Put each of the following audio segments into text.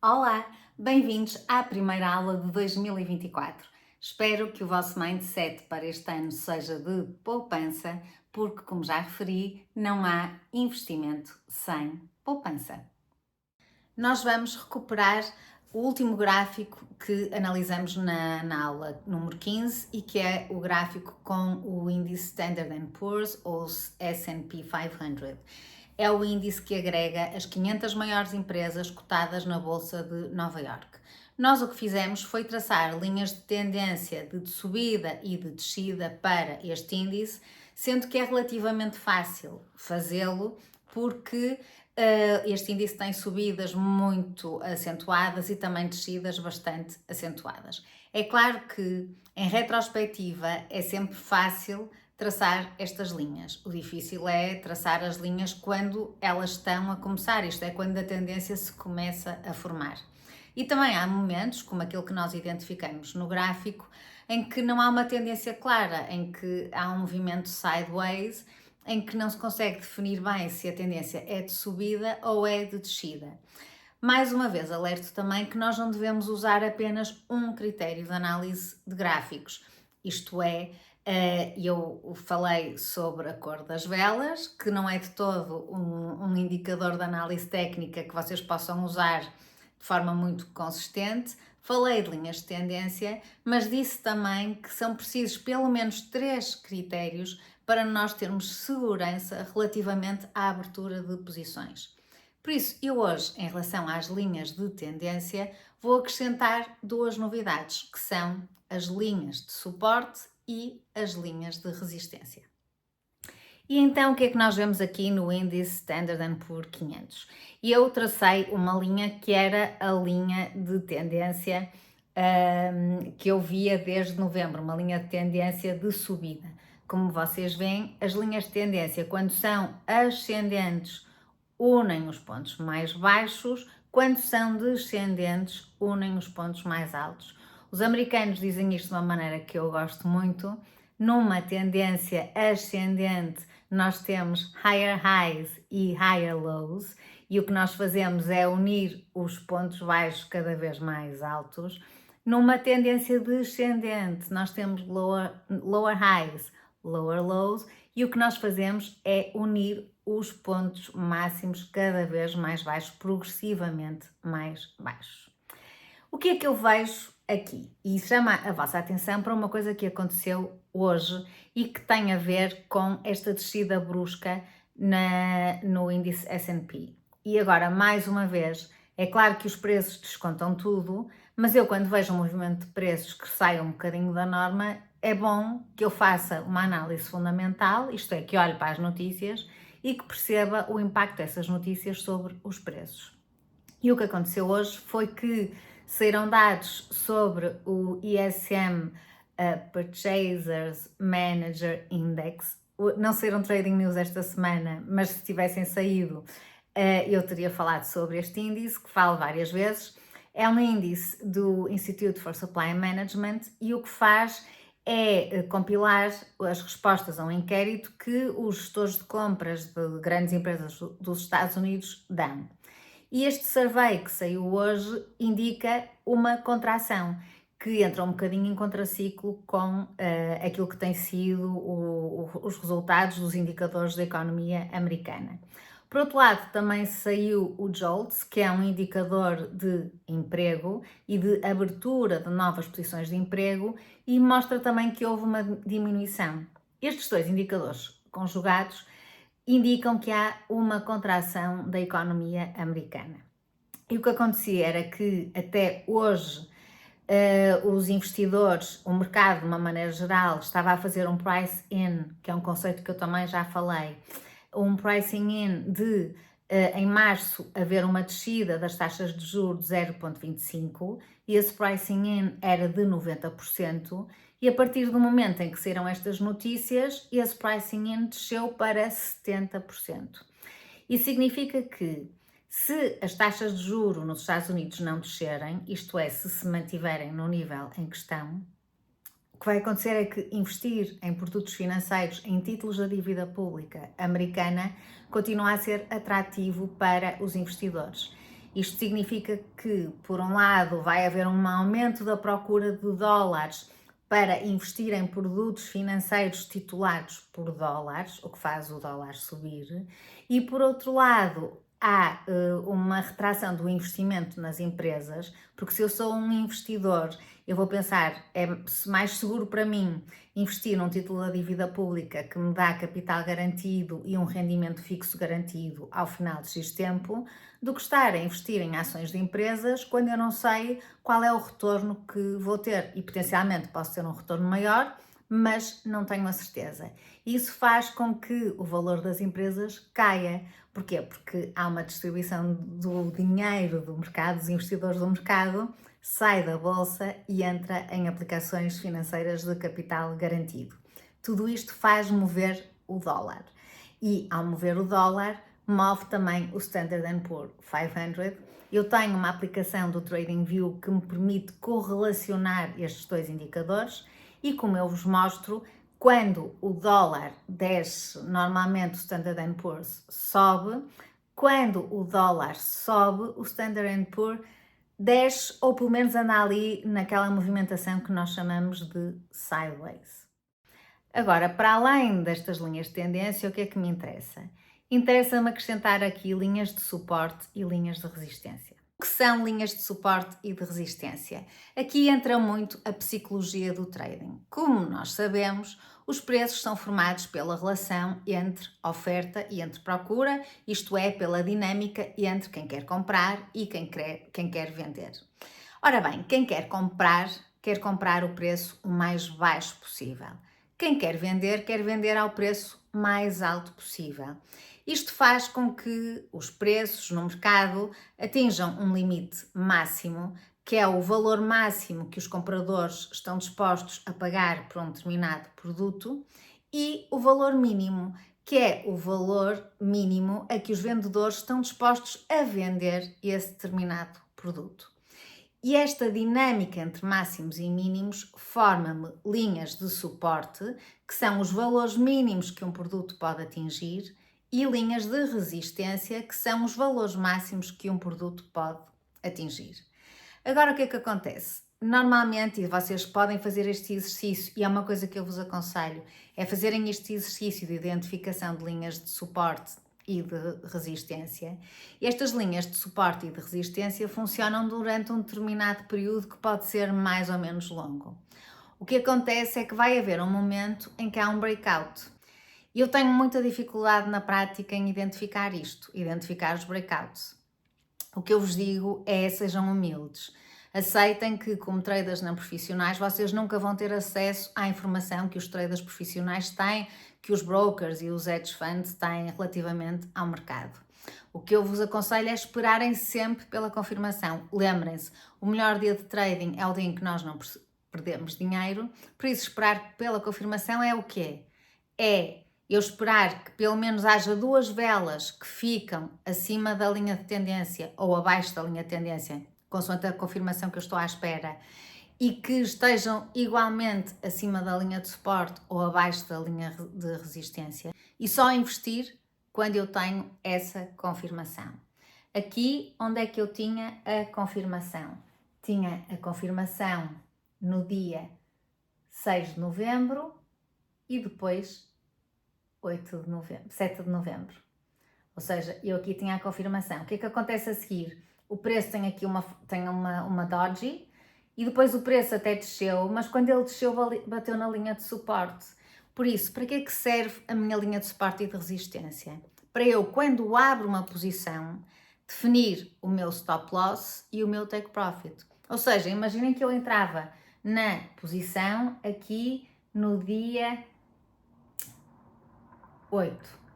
Olá, bem-vindos à primeira aula de 2024. Espero que o vosso mindset para este ano seja de poupança, porque, como já referi, não há investimento sem poupança. Nós vamos recuperar o último gráfico que analisamos na aula número 15 e que é o gráfico com o índice Standard Poor's ou S&P 500. É o índice que agrega as 500 maiores empresas cotadas na Bolsa de Nova York. Nós o que fizemos foi traçar linhas de tendência de subida e de descida para este índice, sendo que é relativamente fácil fazê-lo porque este índice tem subidas muito acentuadas e também descidas bastante acentuadas. É claro que, em retrospectiva, é sempre fácil traçar estas linhas. O difícil é traçar as linhas quando elas estão a começar, isto é, quando a tendência se começa a formar. E também há momentos, como aquele que nós identificamos no gráfico, em que não há uma tendência clara, em que há um movimento sideways, em que não se consegue definir bem se a tendência é de subida ou é de descida. Mais uma vez, alerto também que nós não devemos usar apenas um critério de análise de gráficos, isto é, eu falei sobre a cor das velas, que não é de todo um indicador de análise técnica que vocês possam usar de forma muito consistente. Falei de linhas de tendência, mas disse também que são precisos pelo menos 3 critérios para nós termos segurança relativamente à abertura de posições. Por isso, eu hoje, em relação às linhas de tendência, vou acrescentar 2 novidades, que são as linhas de suporte e as linhas de resistência. E então, o que é que nós vemos aqui no índice Standard Poor's 500? Eu tracei uma linha que era a linha de tendência que eu via desde novembro, uma linha de tendência de subida. Como vocês veem, as linhas de tendência, quando são ascendentes, unem os pontos mais baixos, quando são descendentes, unem os pontos mais altos. Os americanos dizem isto de uma maneira que eu gosto muito. Numa tendência ascendente, nós temos higher highs e higher lows, e o que nós fazemos é unir os pontos baixos cada vez mais altos. Numa tendência descendente, nós temos lower highs, lower lows, e o que nós fazemos é unir os pontos máximos cada vez mais baixos, progressivamente mais baixos. O que é que eu vejo aqui? E chama a vossa atenção para uma coisa que aconteceu hoje e que tem a ver com esta descida brusca no índice S&P. E agora, mais uma vez, é claro que os preços descontam tudo, mas eu quando vejo um movimento de preços que sai um bocadinho da norma, é bom que eu faça uma análise fundamental, isto é, que olhe para as notícias e que perceba o impacto dessas notícias sobre os preços. E o que aconteceu hoje foi que saíram dados sobre o ISM Purchasers Manager Index. Não saíram trading news esta semana, mas se tivessem saído, eu teria falado sobre este índice, que falo várias vezes. É um índice do Institute for Supply Management e o que faz é compilar as respostas a um inquérito que os gestores de compras de grandes empresas dos Estados Unidos dão. E este survey que saiu hoje indica uma contração que entra um bocadinho em contraciclo com aquilo que tem sido os resultados dos indicadores da economia americana. Por outro lado, também saiu o JOLTS, que é um indicador de emprego e de abertura de novas posições de emprego e mostra também que houve uma diminuição. Estes 2 indicadores conjugados indicam que há uma contração da economia americana. E o que acontecia era que até hoje os investidores, o mercado de uma maneira geral, estava a fazer um price-in, que é um conceito que eu também já falei, um pricing-in de em março haver uma descida das taxas de juros de 0,25 e esse pricing-in era de 90%. E a partir do momento em que saíram estas notícias, esse pricing-in desceu para 70%. Isso significa que se as taxas de juro nos Estados Unidos não descerem, isto é, se mantiverem no nível em que estão, o que vai acontecer é que investir em produtos financeiros, em títulos da dívida pública americana, continua a ser atrativo para os investidores. Isto significa que, por um lado, vai haver um aumento da procura de dólares para investir em produtos financeiros titulados por dólares, o que faz o dólar subir, e por outro lado, há uma retração do investimento nas empresas, porque se eu sou um investidor, eu vou pensar, é mais seguro para mim investir num título da dívida pública que me dá capital garantido e um rendimento fixo garantido ao final de X tempo, do que estar a investir em ações de empresas quando eu não sei qual é o retorno que vou ter e potencialmente posso ter um retorno maior, mas não tenho a certeza. Isso faz com que o valor das empresas caia. Porquê? Porque há uma distribuição do dinheiro do mercado, dos investidores do mercado, sai da bolsa e entra em aplicações financeiras de capital garantido. Tudo isto faz mover o dólar. E ao mover o dólar, move também o Standard Poor's 500. Eu tenho uma aplicação do TradingView que me permite correlacionar estes dois indicadores e, como eu vos mostro, quando o dólar desce, normalmente o Standard Poor's sobe. Quando o dólar sobe, o Standard Poor's desce ou pelo menos anda ali naquela movimentação que nós chamamos de sideways. Agora, para além destas linhas de tendência, o que é que me interessa? Interessa-me acrescentar aqui linhas de suporte e linhas de resistência. O que são linhas de suporte e de resistência? Aqui entra muito a psicologia do trading. Como nós sabemos, os preços são formados pela relação entre oferta e entre procura, isto é, pela dinâmica entre quem quer comprar e quem quer vender. Ora bem, quem quer comprar o preço o mais baixo possível. Quem quer vender ao preço mais alto possível. Isto faz com que os preços no mercado atinjam um limite máximo, que é o valor máximo que os compradores estão dispostos a pagar por um determinado produto, e o valor mínimo, que é o valor mínimo a que os vendedores estão dispostos a vender esse determinado produto. E esta dinâmica entre máximos e mínimos forma-me linhas de suporte, que são os valores mínimos que um produto pode atingir, e linhas de resistência, que são os valores máximos que um produto pode atingir. Agora, o que é que acontece? Normalmente, e vocês podem fazer este exercício, e é uma coisa que eu vos aconselho, é fazerem este exercício de identificação de linhas de suporte e de resistência. Estas linhas de suporte e de resistência funcionam durante um determinado período que pode ser mais ou menos longo. O que acontece é que vai haver um momento em que há um breakout. E eu tenho muita dificuldade na prática em identificar isto, identificar os breakouts. O que eu vos digo é, sejam humildes. Aceitem que, como traders não profissionais, vocês nunca vão ter acesso à informação que os traders profissionais têm, que os brokers e os hedge funds têm relativamente ao mercado. O que eu vos aconselho é esperarem sempre pela confirmação. Lembrem-se, o melhor dia de trading é o dia em que nós não perdemos dinheiro, por isso esperar pela confirmação é o quê? É eu esperar que pelo menos haja duas velas que ficam acima da linha de tendência ou abaixo da linha de tendência, consoante a confirmação que eu estou à espera, e que estejam igualmente acima da linha de suporte ou abaixo da linha de resistência, e só investir quando eu tenho essa confirmação. Aqui, onde é que eu tinha a confirmação? Tinha a confirmação no dia 6 de novembro e depois 7 de novembro. Ou seja, eu aqui tinha a confirmação. O que é que acontece a seguir? O preço tem aqui uma doji e depois o preço até desceu, mas quando ele desceu bateu na linha de suporte. Por isso, para que é que serve a minha linha de suporte e de resistência? Para eu, quando abro uma posição, definir o meu stop loss e o meu take profit. Ou seja, imaginem que eu entrava na posição aqui no dia 8.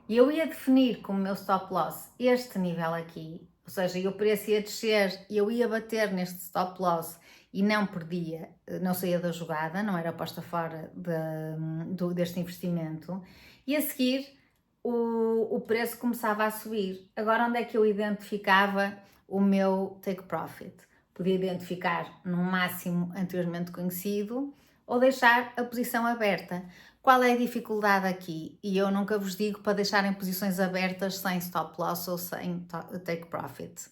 E eu ia definir como meu stop loss este nível aqui, ou seja, o preço ia descer e eu ia bater neste stop loss e não perdia, não saía da jogada, não era posta fora deste investimento. E a seguir o preço começava a subir. Agora, onde é que eu identificava o meu take profit? Podia identificar num máximo anteriormente conhecido ou deixar a posição aberta. Qual é a dificuldade aqui? E eu nunca vos digo para deixarem posições abertas sem stop loss ou sem take profit.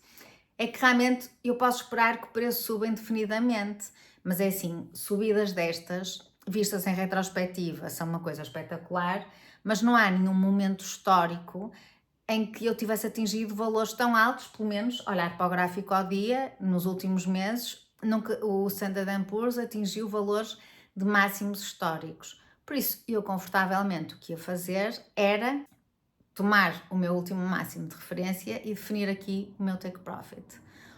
é que realmente eu posso esperar que o preço suba indefinidamente, mas é assim, subidas destas, vistas em retrospectiva, são uma coisa espetacular, mas não há nenhum momento histórico em que eu tivesse atingido valores tão altos, pelo menos olhar para o gráfico ao dia, nos últimos meses, nunca, o Standard & Poor's atingiu valores de máximos históricos. Por isso, eu confortavelmente o que ia fazer era tomar o meu último máximo de referência e definir aqui o meu take profit.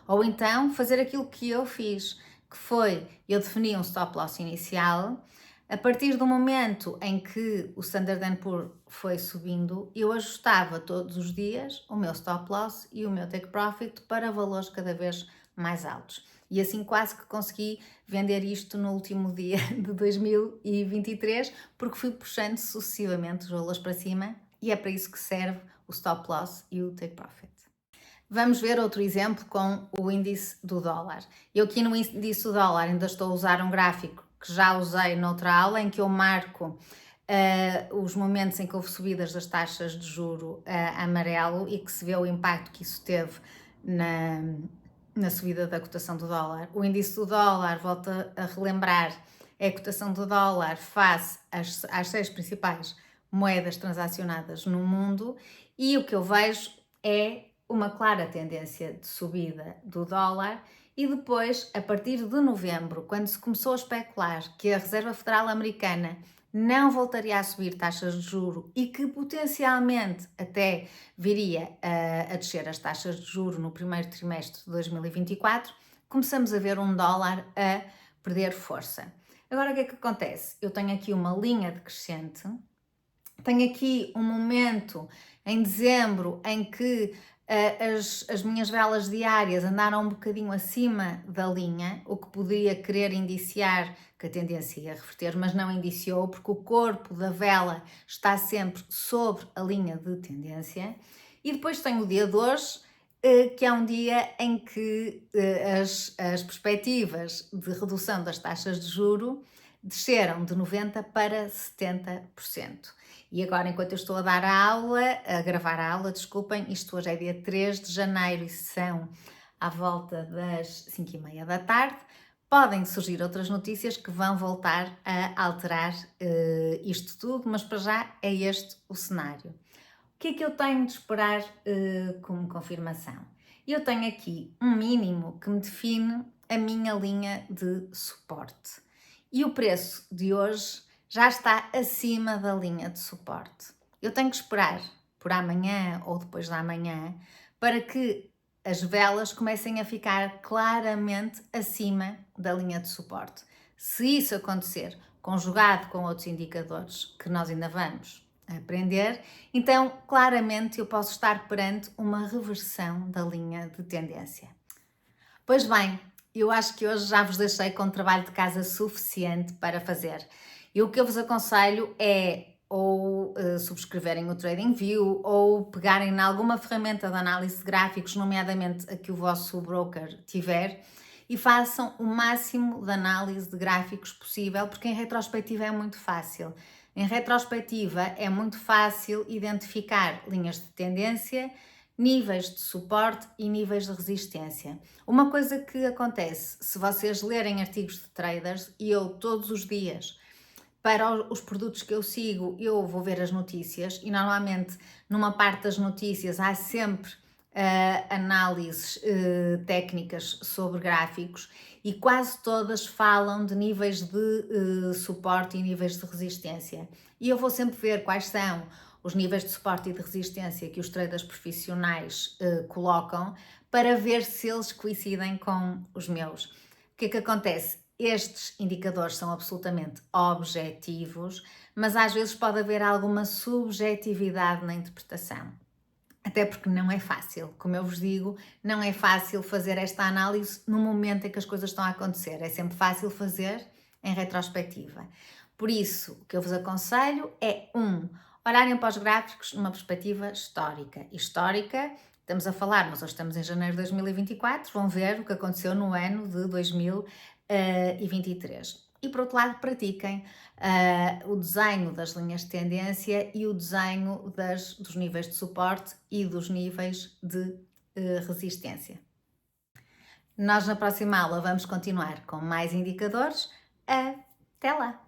Ou então fazer aquilo que eu fiz, que foi, eu defini um stop loss inicial. A partir do momento em que o Standard & Poor's foi subindo, eu ajustava todos os dias o meu stop loss e o meu take profit para valores cada vez mais altos. E assim quase que consegui vender isto no último dia de 2023, porque fui puxando sucessivamente os valores para cima e é para isso que serve o stop loss e o take profit. Vamos ver outro exemplo com o índice do dólar. Eu aqui no índice do dólar ainda estou a usar um gráfico que já usei noutra aula, em que eu marco os momentos em que houve subidas das taxas de juro amarelo e que se vê o impacto que isso teve na subida da cotação do dólar. O índice do dólar, volta a relembrar, é a cotação do dólar face às 6 principais moedas transacionadas no mundo, e o que eu vejo é uma clara tendência de subida do dólar. E depois, a partir de novembro, quando se começou a especular que a Reserva Federal Americana não voltaria a subir taxas de juro e que potencialmente até viria a descer as taxas de juro no primeiro trimestre de 2024, começamos a ver um dólar a perder força. Agora o que é que acontece? Eu tenho aqui uma linha decrescente, tenho aqui um momento em dezembro em que as minhas velas diárias andaram um bocadinho acima da linha, o que poderia querer indiciar que a tendência ia reverter, mas não indiciou, porque o corpo da vela está sempre sobre a linha de tendência. E depois tem o dia de hoje, que é um dia em que as perspectivas de redução das taxas de juro desceram de 90% para 70%. E agora, enquanto eu estou a dar a aula, a gravar a aula, desculpem, isto hoje é dia 3 de janeiro e são à volta das 5h30 da tarde, podem surgir outras notícias que vão voltar a alterar isto tudo, mas para já é este o cenário. O que é que eu tenho de esperar como confirmação? Eu tenho aqui um mínimo que me define a minha linha de suporte. E o preço de hoje já está acima da linha de suporte. Eu tenho que esperar por amanhã ou depois da amanhã para que as velas comecem a ficar claramente acima da linha de suporte. Se isso acontecer, conjugado com outros indicadores que nós ainda vamos aprender, então claramente eu posso estar perante uma reversão da linha de tendência. Pois bem, eu acho que hoje já vos deixei com trabalho de casa suficiente para fazer. E o que eu vos aconselho é ou subscreverem o TradingView ou pegarem em alguma ferramenta de análise de gráficos, nomeadamente a que o vosso broker tiver, e façam o máximo de análise de gráficos possível, porque em retrospectiva é muito fácil. Em retrospectiva é muito fácil identificar linhas de tendência, níveis de suporte e níveis de resistência. Uma coisa que acontece, se vocês lerem artigos de traders, e eu todos os dias, para os produtos que eu sigo, eu vou ver as notícias e normalmente numa parte das notícias há sempre análises técnicas sobre gráficos e quase todas falam de níveis de suporte e níveis de resistência. E eu vou sempre ver quais são os níveis de suporte e de resistência que os traders profissionais colocam para ver se eles coincidem com os meus. O que é que acontece? Estes indicadores são absolutamente objetivos, mas às vezes pode haver alguma subjetividade na interpretação. Até porque não é fácil, como eu vos digo, não é fácil fazer esta análise no momento em que as coisas estão a acontecer. É sempre fácil fazer em retrospectiva. Por isso, o que eu vos aconselho é olharem para os gráficos numa perspectiva histórica. Histórica, estamos a falar, nós hoje estamos em janeiro de 2024, vão ver o que aconteceu no ano de 2023. E por outro lado, pratiquem o desenho das linhas de tendência e o desenho dos níveis de suporte e dos níveis de resistência. Nós na próxima aula vamos continuar com mais indicadores. Até lá!